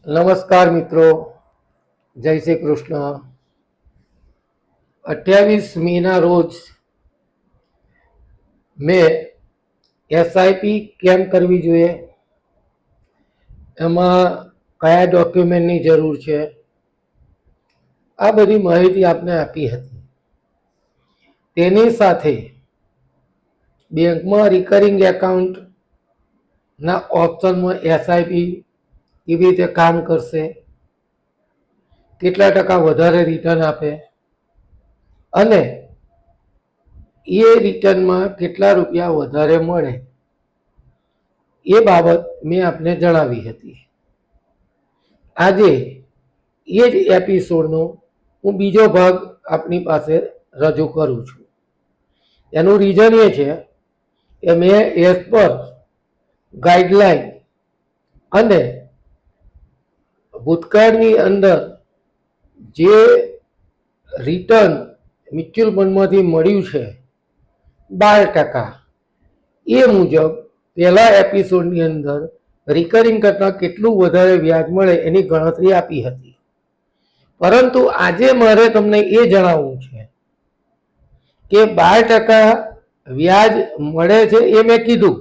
નમસ્કાર મિત્રો, જય શ્રી કૃષ્ણ। 28 મેના રોજ મેં એસઆઈપી કેમ કરવી જોઈએ, એમાં કયા ડોક્યુમેન્ટની જરૂર છે, આ બધી માહિતી આપને આપી હતી। તેની સાથે બેંકમાં રિકરિંગ એકાઉન્ટના ઓપ્શનમાં એસઆઈપી કેવી રીતે કામ કરશે, કેટલા ટકા વધારે રિટર્ન આપે અને એ રિટર્નમાં કેટલા રૂપિયા વધારે મળે, એ બાબત મેં આપને જણાવી હતી। આજે એ જ એપિસોડનો હું બીજો ભાગ આપની પાસે રજૂ કરું છું। એનું રીઝન એ છે કે મેં એઝ પર ગાઈડલાઈન અને ભૂતકાળની અંદર જે રિટર્ન મ્યુચ્યુઅલ ફંડમાંથી મળ્યું છે 12%, એ મુજબ પહેલા એપિસોડની અંદર રિકરિંગ કરતાં કેટલું વધારે વ્યાજ મળે એની ગણતરી આપી હતી। પરંતુ આજે મારે તમને એ જણાવવું છે કે 12% વ્યાજ મળે છે એ મેં કીધું,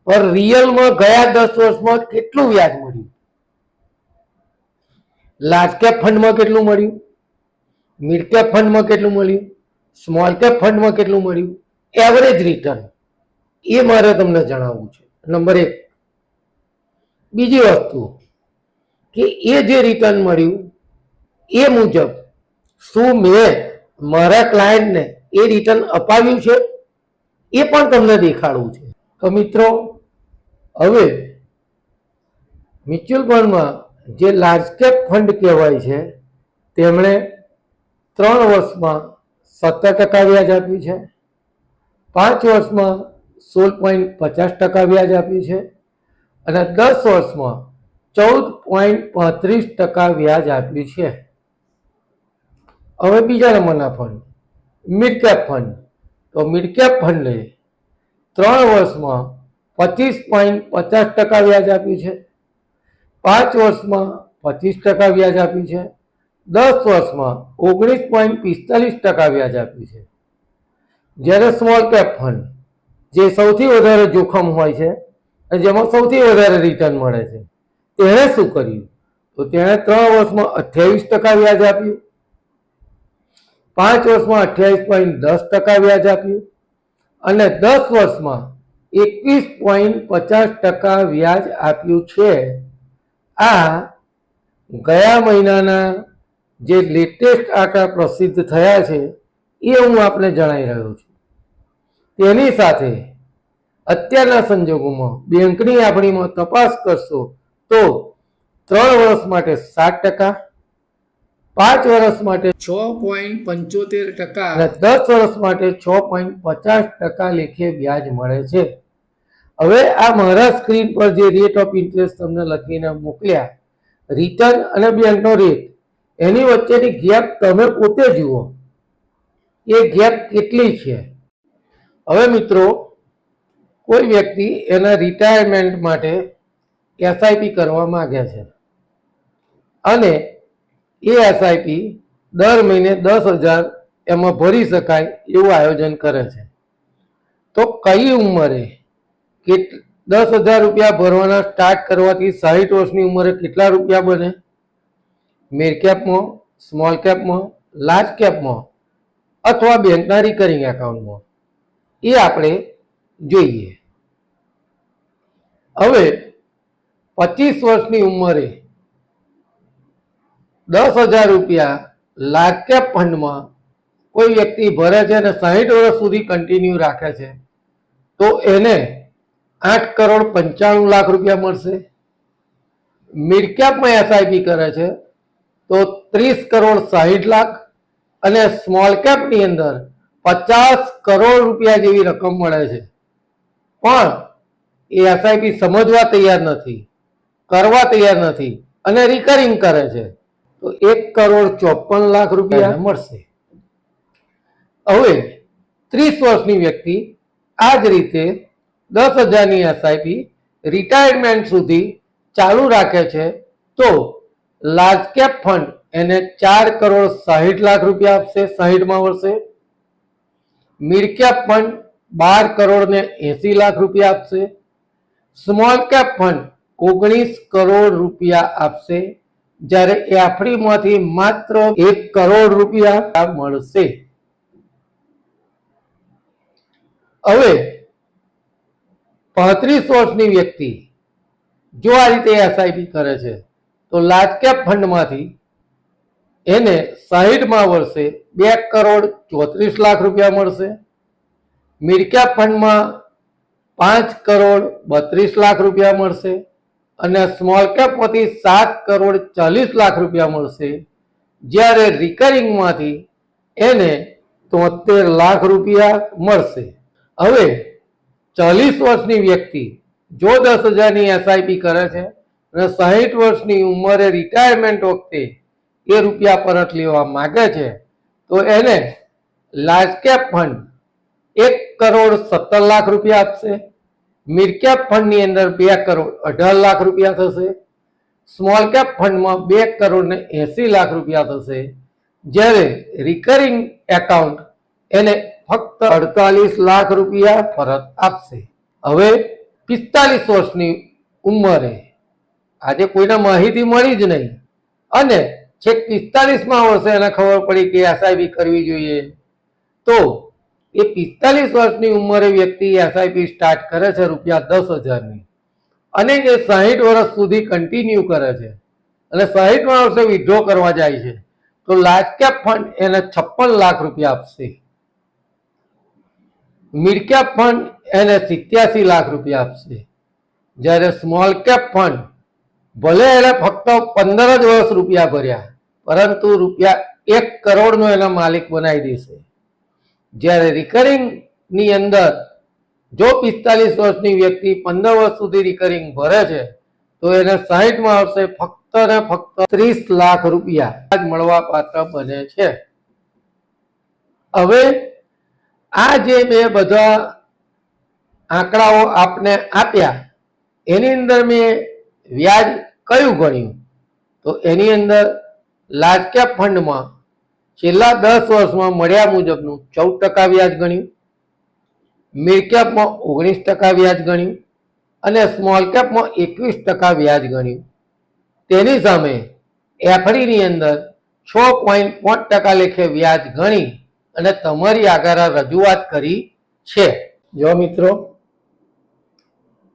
પણ રિયલમાં ગયા 10 વર્ષમાં કેટલું વ્યાજ મળ્યું, લાર્જ કેપ ફંડમાં કેટલું મળ્યું, મિડ કેપ ફંડમાં કેટલું મળ્યું, સ્મોલ કેપ ફંડમાં કેટલું મળ્યું, એવરેજ રિટર્ન એ મારે તમને જણાવવું છે, નંબર 1। બીજી વસ્તુ કે એ જે રિટર્ન મળ્યું એ મુજબ શું મેં મારા ક્લાયન્ટને એ રિટર્ન અપાવ્યું છે એ પણ તમને દેખાડવું છે। તો મિત્રો, હવે મ્યુચ્યુઅલ ફંડમાં જે લાર્જ કેપ ફંડ કહેવાય છે તેમણે 3 વર્ષમાં 17% વ્યાજ આપ્યું છે, 5 વર્ષમાં 16.50% વ્યાજ આપ્યું છે અને 10 વર્ષમાં 14.35% વ્યાજ આપ્યું છે। હવે બીજા નંબરના ફંડ મિડ કેપ ફંડ, તો મિડ કેપ ફંડે 3 વર્ષમાં 25.50% વ્યાજ આપ્યું છે, 5 વર્ષમાં 25% વ્યાજ આપ્યું છે, 10 વર્ષમાં 19.45% વ્યાજ આપ્યું છે। જ્યારે સ્મોલ કેપ ફંડ જે સૌથી વધારે જોખમ હોય છે અને જેમાં સૌથી વધારે રિટર્ન મળે છે, તેણે શું કર્યું, તો તેણે 3 વર્ષમાં 28% વ્યાજ આપ્યું, 5 વર્ષમાં 28.10% વ્યાજ આપ્યું અને 10 વર્ષમાં 21.50% વ્યાજ આપ્યું છે। આ ગયા મહિનાના જે લેટેસ્ટ આંકડા પ્રસિદ્ધ થયા છે એ હું આપને જણાવી રહ્યો છું। તેની સાથે અત્યારના સંજોગોમાં બેંકની આપણીમાં તપાસ કરશો તો 3 વર્ષ માટે 7%, 5 વર્ષ માટે 6.75% અને 10 વર્ષ માટે 6.50% લેખે વ્યાજ મળે છે। હવે આ મારા સ્ક્રીન પર જે રેટ ઓફ ઇન્ટરેસ્ટ તમને લખીને મોકલ્યા, રિટર્ન અને બેંકનો રેટ, એની વચ્ચેની ગેપ તમે પોતે જુઓ, એ ગેપ કેટલી છે। હવે મિત્રો, કોઈ વ્યક્તિ એના રિટાયરમેન્ટ માટે એસઆઈપી કરવા માંગે છે અને એ એસઆઈપી દર મહિને 10,000 એમાં ભરી શકાય એવું આયોજન કરે છે, તો કઈ ઉંમરે 10,000 રૂપિયા ભરવાના સ્ટાર્ટ કરવાથી 60 વર્ષની ઉંમરે કેટલા રૂપિયા બને, મિડ કેપમાં, સ્મોલ કેપમાં, લાર્જ કેપમાં અથવા બેંકના રિકરિંગ એકાઉન્ટમાં, એ આપણે જોઈએ। હવે 25 વર્ષની ઉંમરે 10,000 રૂપિયા લાર્જ કેપ ફંડમાં કોઈ વ્યક્તિ ભરે છે અને 60 વર્ષ સુધી કન્ટિન્યુ રાખે છે, તો એને 8,95,00,000 રૂપિયા મળશે। મિડ કેપમાં એસઆઈપી કરે છે તો 30,60,00,000 અને સ્મોલ કેપની અંદર 50 કરોડ રૂપિયા જેવી રકમ મળે છે, પણ એ એસઆઈપી સમજવા તૈયાર નથી, કરવા તૈયાર નથી અને રિકરિંગ કરે છે, તો 1,54,00,000 રૂપિયા મળશે। હવે 30 વર્ષની વ્યક્તિ આ જ રીતે 10,000ની એસઆઈપી રિટાયરમેન્ટ સુધી ચાલુ રાખે છે તો લાર્જ કેપ ફંડ એને 4,60,00,000 રૂપિયા આપશે 60માં વર્ષે. મિડ કેપ ફંડ 12,80,00,000 રૂપિયા આપશે. સ્મોલ કેપ ફંડ 19 કરોડ રૂપિયા આપશે, જ્યારે એફડીમાંથી માત્ર 1 કરોડ રૂપિયા મળશે. હવે 35 વર્ષની વ્યક્તિ જો આ રીતે એસઆઈપી કરે છે તો લાર્જ કેપ ફંડમાંથી એને 60માં વર્ષે 2,34,00,000 રૂપિયા મળશે. મિડ કેપ ફંડમાં 5,32,00,000 રૂપિયા મળશે અને સ્મોલ કેપમાંથી 7,40,00,000 રૂપિયા મળશે, જ્યારે રિકરિંગમાંથી એને 73,00,000 રૂપિયા મળશે. હવે 40 વર્ષની વ્યક્તિ જો 10,000ની એસઆઈપી કરે છે અને 60 વર્ષની ઉંમરે રિટાયરમેન્ટ વખતે એ રૂપિયા પરત લેવા માંગે છે તો એને લાર્જ કેપ ફંડ 1,17,00,000 રૂપિયા આપશે. મિડ કેપ ફંડની અંદર 2,18,00,000 રૂપિયા થશે. સ્મોલ કેપ ફંડમાં 2,80,00,000 રૂપિયા થશે, જ્યારે રિકરિંગ એકાઉન્ટ એને ફક્ત 48,00,000 રૂપિયા પરત આપશે. હવે 45 વર્ષની ઉંમરે આજે કોઈને માહિતી મળી જ નહીં અને છેક 45માં વર્ષે એને ખબર પડી કે એસઆઈપી કરવી જોઈએ, તો એ 45 વર્ષની ઉંમરે વ્યક્તિ એસઆઈપી સ્ટાર્ટ કરે છે ₹10,000ની અને એ 60 વર્ષ સુધી કન્ટિન્યુ કરે છે અને 60માં વર્ષે વિથડ્રો કરવા જાય છે તો લાર્જ કેપ ફંડ એને 56,00,000 રૂપિયા આપશે. મિડ કેપ ફંડ એને 87,00,000 રૂપિયા આપશે, જ્યારે સ્મોલ કેપ ફંડ ભલે એને ફક્ત 15 જ વર્ષ રૂપિયા ભર્યા પરંતુ ₹1 કરોડનો એના માલિક બનાવી દેશે. જ્યારે રિકરિંગની અંદર જો 45 વર્ષની વ્યક્તિ 15 વર્ષ સુધી રિકરિંગ ભરે છે તો એને 60માં વર્ષે ફક્ત ને ફક્ત 30,00,000 રૂપિયા મળવા પાત્ર બને છે. હવે આ જે મેં બધા આંકડાઓ આપને આપ્યા એની અંદર મેં વ્યાજ કયું ગણ્યું તો એની અંદર લાર્જ કેપ ફંડમાં છેલ્લા 10 વર્ષમાં મળ્યા મુજબનું 14% વ્યાજ ગણ્યું, મિડ કેપમાં 19% વ્યાજ ગણ્યું અને સ્મોલ કેપમાં 21% વ્યાજ ગણ્યું. તેની સામે એફડીની અંદર 6.5% લેખે વ્યાજ ગણી અને તમારી આગળ રજૂઆત કરી છે. જો મિત્રો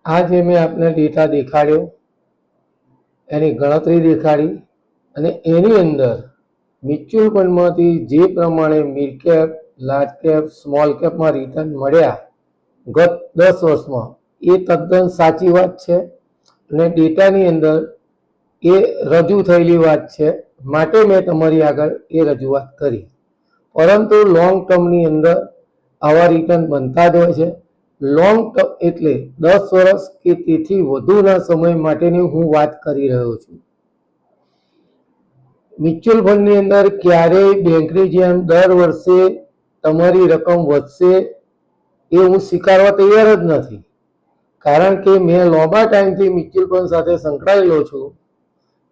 આ જે મેં આપને ડેટા દેખાડ્યો એની ગણતરી દેખાડી અને એની અંદર મ્યુચ્યુઅલ ફંડમાંથી જે પ્રમાણે mid cap, large cap, small કેપમાં રિટર્ન મળ્યા ગત 10 વર્ષમાં એ તદ્દન સાચી વાત છે અને ડેટાની અંદર એ રજૂ થયેલી વાત છે, માટે મેં તમારી આગળ એ રજૂઆત કરી. પરંતુ લોંગ ટર્મની અંદર આવા રિટર્ન બનતા જ હોય છે. લોંગ ટર્મ એટલે 10 વર્ષ કે તેથી વધુના સમય માટેની હું વાત કરી રહ્યો છું. મ્યુચ્યુઅલ ફંડની અંદર ક્યારેય બેંકની જેમ દર વર્ષે તમારી રકમ વધશે એ હું સ્વીકારવા તૈયાર જ નથી, કારણ કે મેં લાંબા ટાઈમથી મ્યુચ્યુઅલ ફંડ સાથે સંકળાયેલો છું.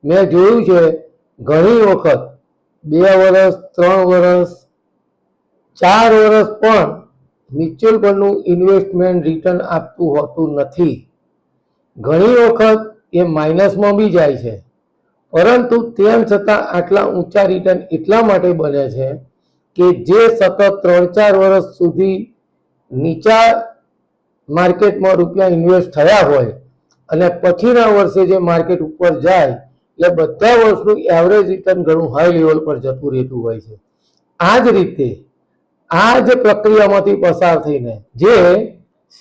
મેં જોયું છે ઘણી વખત 2 વર્ષ, 3 વર્ષ, 4 વર્ષ પણ મ્યુચ્યુઅલ ફંડનું ઇન્વેસ્ટમેન્ટ રિટર્ન આપતું હોતું નથી. ઘણી વખત એ માઇનસમાં બી જાય છે, પરંતુ તેમ છતાં આટલા ઊંચા રિટર્ન એટલા માટે બને છે કે જે સતત 3-4 વર્ષ સુધી નીચા માર્કેટમાં રૂપિયા ઇન્વેસ્ટ થયા હોય અને પછીના વર્ષે જે માર્કેટ ઉપર જાય એટલે બધા વર્ષનું એવરેજ રિટર્ન ઘણું હાઈ લેવલ પર જતું રહેતું હોય છે. આ જ રીતે આ જ પ્રક્રિયામાંથી પસાર થઈને જે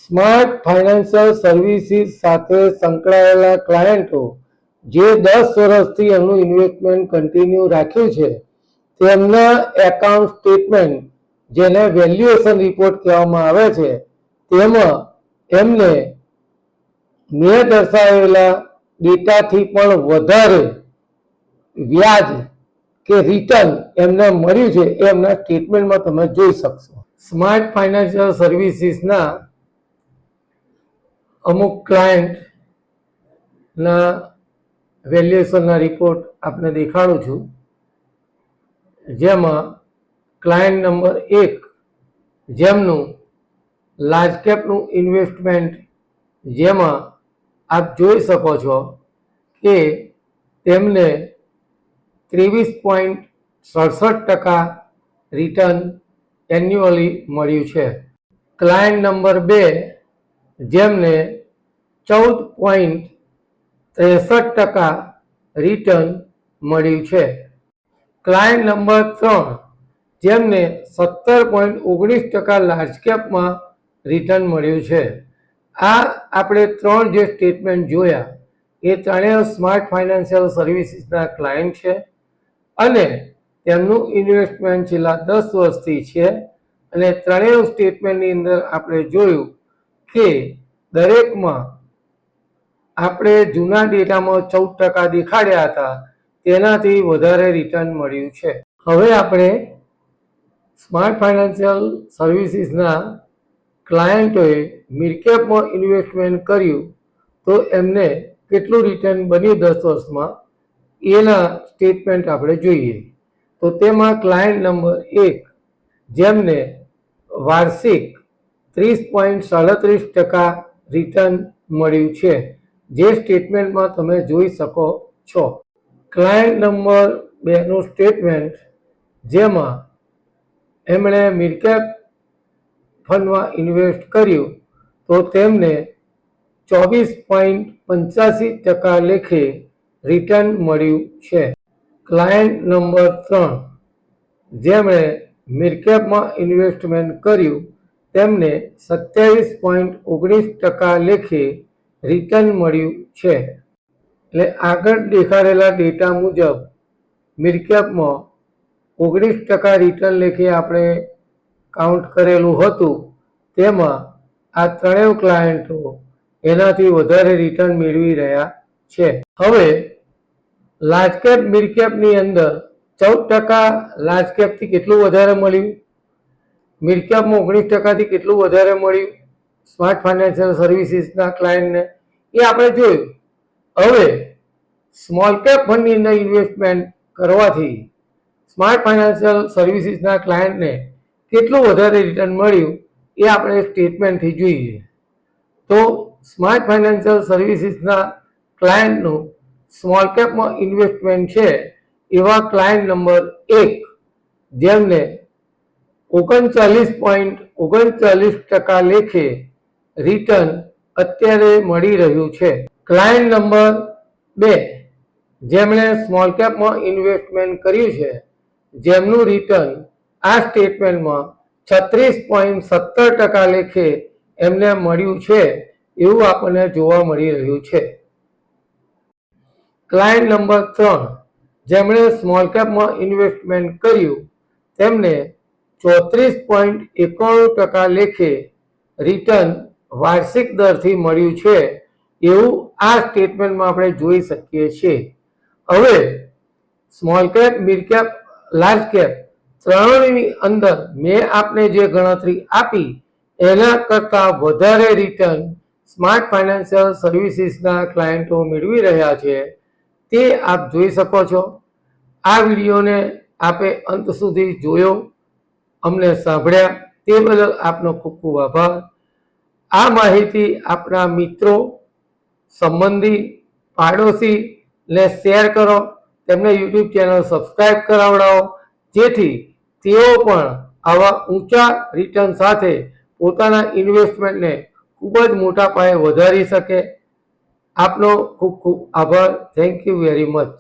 સ્માર્ટ ફાઇનાન્શિયલ સર્વિસીસ સાથે સંકળાયેલા ક્લાયન્ટો જે 10 વર્ષથી એમનું ઇન્વેસ્ટમેન્ટ કન્ટિન્યુ રાખ્યું છે તેમના એકાઉન્ટ સ્ટેટમેન્ટ જેને વેલ્યુએશન રિપોર્ટ કહેવામાં આવે છે તેમાં એમને મેં દર્શાવેલા ડેટાથી પણ વધારે વ્યાજ કે રિટર્ન એમને મળ્યું છે એ એમના સ્ટેટમેન્ટમાં તમે જોઈ શકશો. સ્માર્ટ ફાઇનાન્શિયલ સર્વિસીસના અમુક ક્લાયન્ટના વેલ્યુએશનના રિપોર્ટ આપને દેખાડું છું, જેમાં ક્લાયન્ટ નંબર 1 જેમનું લાર્જ કેપનું ઇન્વેસ્ટમેન્ટ, જેમાં આપ જોઈ શકો છો કે તેમને 23.67% રિટર્ન એન્યુઅલી મળ્યું છે. ક્લાયન્ટ નંબર 2 જેમને 14.63% રિટર્ન મળ્યું છે. ક્લાયન્ટ નંબર 3 જેમને 17.19% લાર્જ કેપમાં રિટર્ન મળ્યું છે. આ આપણે 3 જે સ્ટેટમેન્ટ જોયા એ ત્રણેય સ્માર્ટ ફાઇનાન્શિયલ સર્વિસીસના ક્લાયન્ટ છે અને તેમનું ઇન્વેસ્ટમેન્ટ છેલ્લા 10 વર્ષથી છે. અને ત્રણેય સ્ટેટમેન્ટની અંદર આપણે જોયું કે દરેકમાં આપણે જૂના ડેટામાં 14% દેખાડ્યા હતા, તેનાથી વધારે રિટર્ન મળ્યું છે. હવે આપણે સ્માર્ટ ફાઇનાન્શિયલ સર્વિસીસના ક્લાયન્ટોએ મિડકેપમાં ઇન્વેસ્ટમેન્ટ કર્યું તો એમને કેટલું રિટર્ન બન્યું 10 વર્ષમાં, એના સ્ટેટમેન્ટ આપણે જોઈએ. તો તેમાં ક્લાયન્ટ નંબર 1 જેમને વાર્ષિક 30.37% રિટર્ન મળ્યું છે, જે સ્ટેટમેન્ટમાં તમે જોઈ શકો છો. ક્લાયન્ટ નંબર 2નું સ્ટેટમેન્ટ, જેમાં એમણે મિડકેપ ફંડમાં ઇન્વેસ્ટ કર્યું તો તેમને 24.85% લેખે રિટર્ન મળ્યું છે. ક્લાયન્ટ નંબર 3 જેમણે મિડકેપમાં ઇન્વેસ્ટમેન્ટ કર્યું તેમને 27.19% લેખે રિટર્ન મળ્યું છે. એટલે આગળ દેખાડેલા ડેટા મુજબ મિડકેપમાં 19% રિટર્ન લેખે આપણે કાઉન્ટ કરેલું હતું, તેમાં આ ત્રણેય ક્લાયન્ટો એનાથી વધારે રિટર્ન મેળવી રહ્યા છે. હવે લાર્જ કેપ મિડકેપની અંદર 14% લાર્જ કેપથી કેટલું વધારે મળ્યું, મિડકેપમાં 19%થી કેટલું વધારે મળ્યું સ્માર્ટ ફાઇનાન્શિયલ સર્વિસીસના ક્લાયન્ટને, એ આપણે જોયું. હવે સ્મોલ કેપ ફંડની અંદર ઇન્વેસ્ટમેન્ટ કરવાથી સ્માર્ટ ફાઇનાન્શિયલ સર્વિસીસના ક્લાયન્ટને કેટલું વધારે રિટર્ન મળ્યું એ આપણે સ્ટેટમેન્ટથી જોઈએ. તો સ્માર્ટ ફાઇનાન્શિયલ સર્વિસીસના ક્લાયન્ટનું સ્મોલ કેપમાં ઇન્વેસ્ટમેન્ટ છે એવા ક્લાયન્ટ નંબર 1 જેમને 39.39% લેખે રિટર્ન અત્યારે મળી રહ્યું છે. ક્લાયન્ટ નંબર 2 જેમણે સ્મોલ કેપમાં ઇન્વેસ્ટમેન્ટ કર્યું છે, જેમનું રિટર્ન આ સ્ટેટમેન્ટમાં 36.17% લેખે એમને મળ્યું છે એવું આપણને જોવા મળી રહ્યું છે. ક્લાયન્ટ નંબર 3 જેમણે સ્મોલ કેપમાં ઇન્વેસ્ટમેન્ટ કર્યું તેમને 34.91% લેખે રિટર્ન વાર્ષિક દરથી મળ્યું છે એવું આ સ્ટેટમેન્ટમાં આપણે જોઈ શકીએ છીએ. હવે small cap, mid cap, large cap ત્રણની અંદર મેં આપને જે ગણતરી આપી એના કરતાં વધારે રિટર્ન સ્માર્ટ ફાઇનાન્શિયલ સર્વિસીસના ક્લાયન્ટો મેળવી રહ્યા છે, તે આપ જોઈ શકો છો. આ વિડીયોને આપે અંત સુધી જોયો, અમને સાંભળ્યા તે બદલ આપનો ખૂબ ખૂબ આભાર. આ માહિતી આપણા મિત્રો, સંબંધી, પાડોશીને શેર કરો, તેમને યુટ્યુબ ચેનલ સબસ્ક્રાઈબ કરાવડાવો, જેથી તેઓ પણ આવા ઊંચા રિટર્ન સાથે પોતાના ઇન્વેસ્ટમેન્ટને ખૂબ જ મોટા પાયે વધારી શકે. આપનો ખૂબ ખૂબ આભાર. Thank you very much.